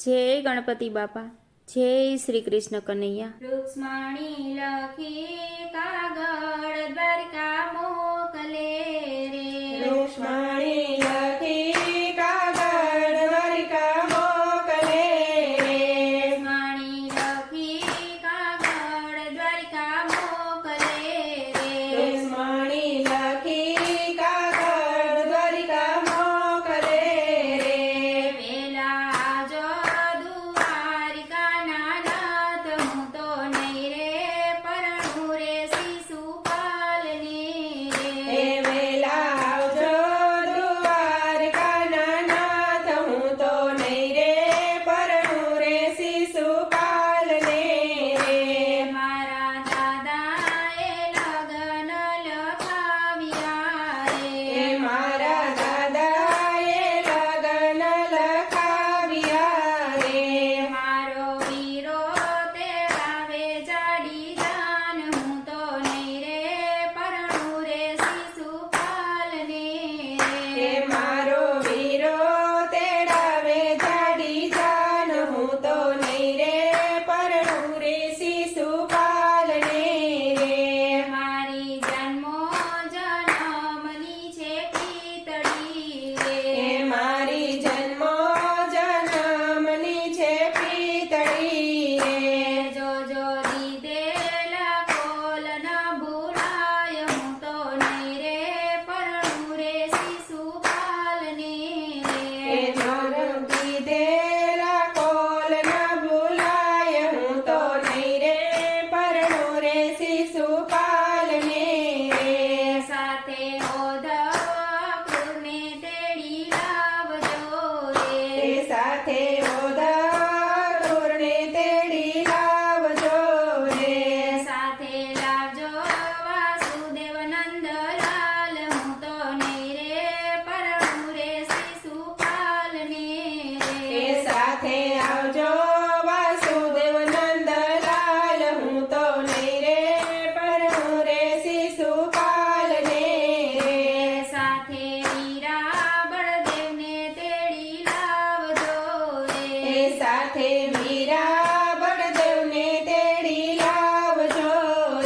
જય ગણપતિ બાપા, જય શ્રી કૃષ્ણ કનૈયા. રૂક્ષ્મણી લખી કાગળ દ્વારકા મોકલે રે. રૂક્ષ્મણી લખી કાગળ દ્વારકા મોકલે રે. રૂક્ષ્મણી લખી કાગળ દ્વારકા મોકલે રે. રૂક્ષ્મણી લખી કાગળ દ્વારકા મોકલે રે. વેલા આજો દ્વારિકાના નાથ, હું તો નહીં રે પરણું રે શિશુપાલને રે. હે વેલા આવજો દ્વારકાના નાથ, હું તો નહીં રે પરણું રે શિશુપાલને રે. મારા દાદાએ લગન લખાવ્યા હે રે. મારા દાદાએ લગન લખાવ્યા રે. મારો વીરો તેડાવે જાડી જાન, હું તો નહીં રે પરણું રે શિશુપાલને હે રે. મારો વીરો તેડાવે જાડી જાન, હું તો નહીં રે પરણું રે શિશુપાલને રે. મારી જન્મો જન્મની છે પિતળી હે રે. મારી જન્મો જન્મની છે પિતળી રે. જોજો દીધેલા કોલ ન ભૂલાય, હું તો નહીં રે પરણું રે શિશુપાલને હે રે. જન્મ દીધેલા કોલ ન ભૂલાય, હું તો નહીં રે પરણું રે શિશુપાલને રે. સાથે ઓધવકુરને તેડી લાવજો તે રે. સાથે ઓધાતુરને તેડી લાવજો રે. સાથે લાવજો વાસુદેવ નંદલાલ, હું તો નહીં રે પરણું રે શિશુપાલને એ રે. સાથે આવજો વાસુદેવ નંદલાલ, હું તો નહીં રે પરણું રે શિશુપાલને રે. સાથે વીરા બળદેવને તેડી લાવજો એ રે. સાથે વીરા બળદેવને તેડી લાવજો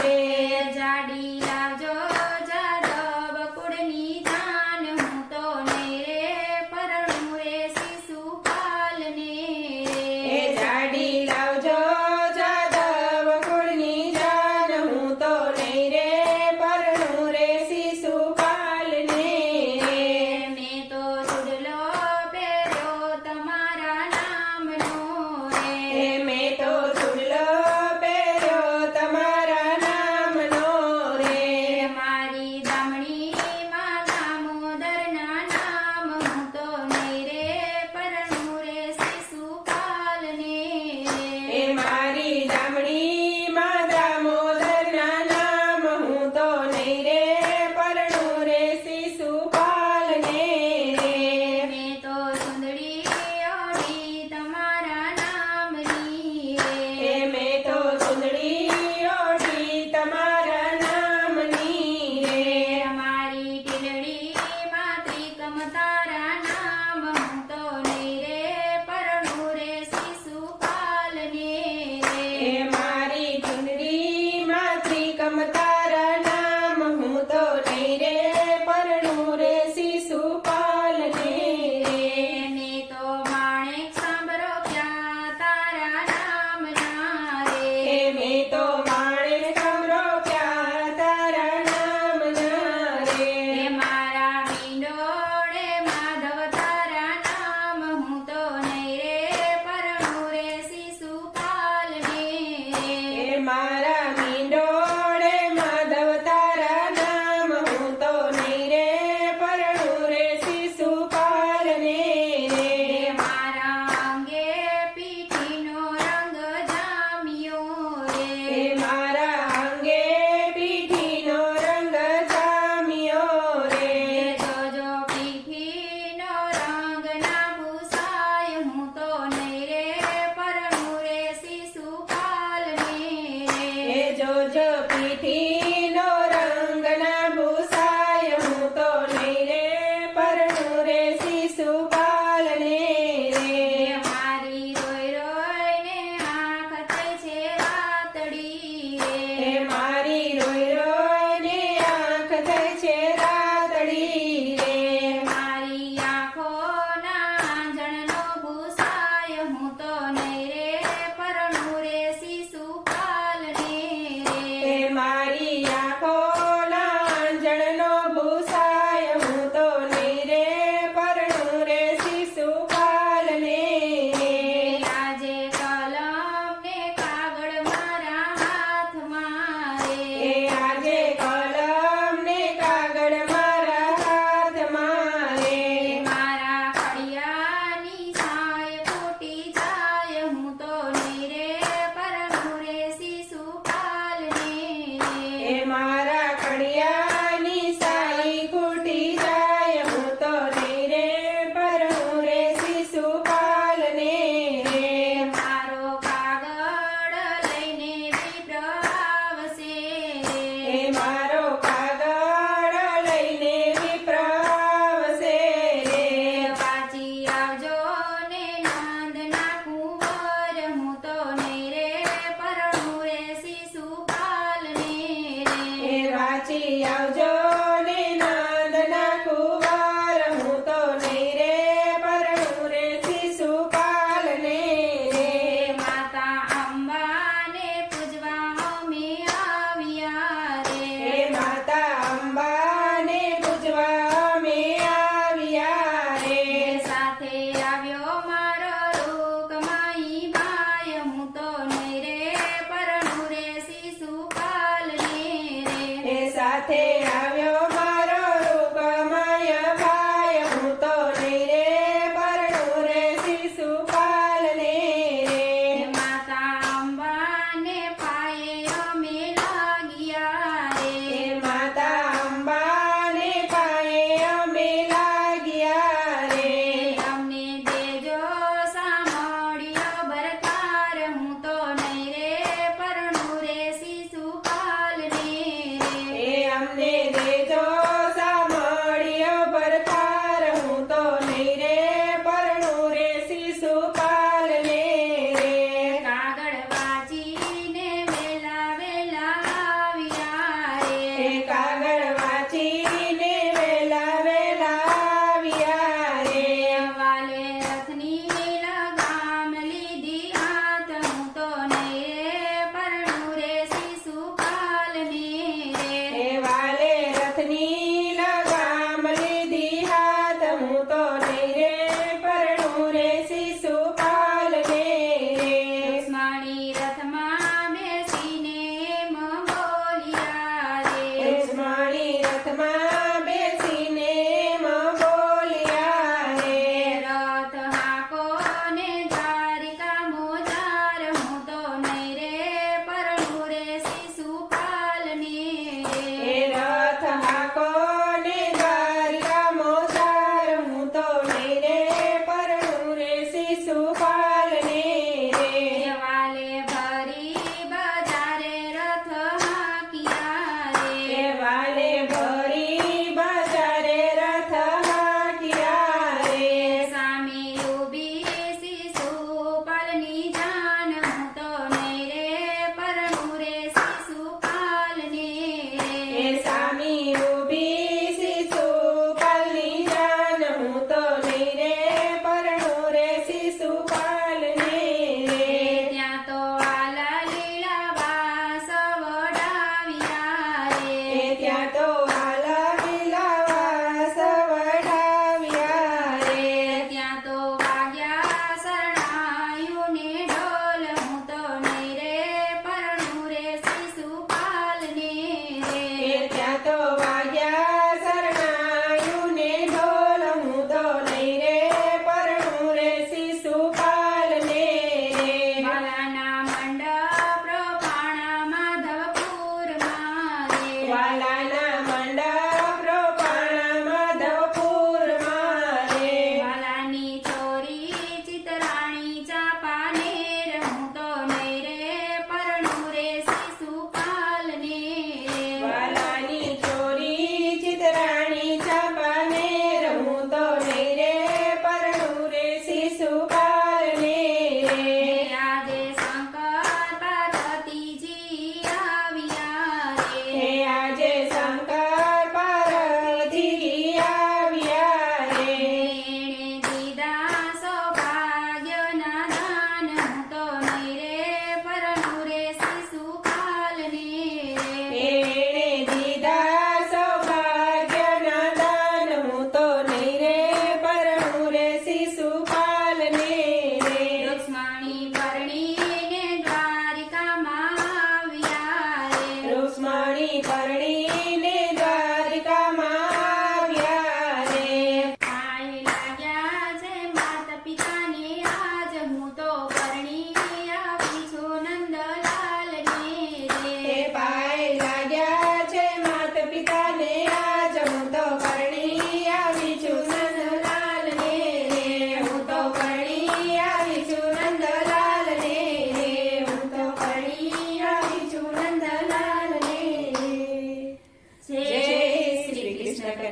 રે. જાડી લાવજો જાદવ કુળની જાન, હું તો નહીં રે પરણું રે શિશુપાલને એ રે. જાડી લાવજો જાદવ કુળની જાન, હું તો નહીં રે પરણું રે શિશુપાલને રે. મેં તો ચૂડલો પહેર્યો તમારા નામનો હે રે.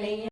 કનૈયા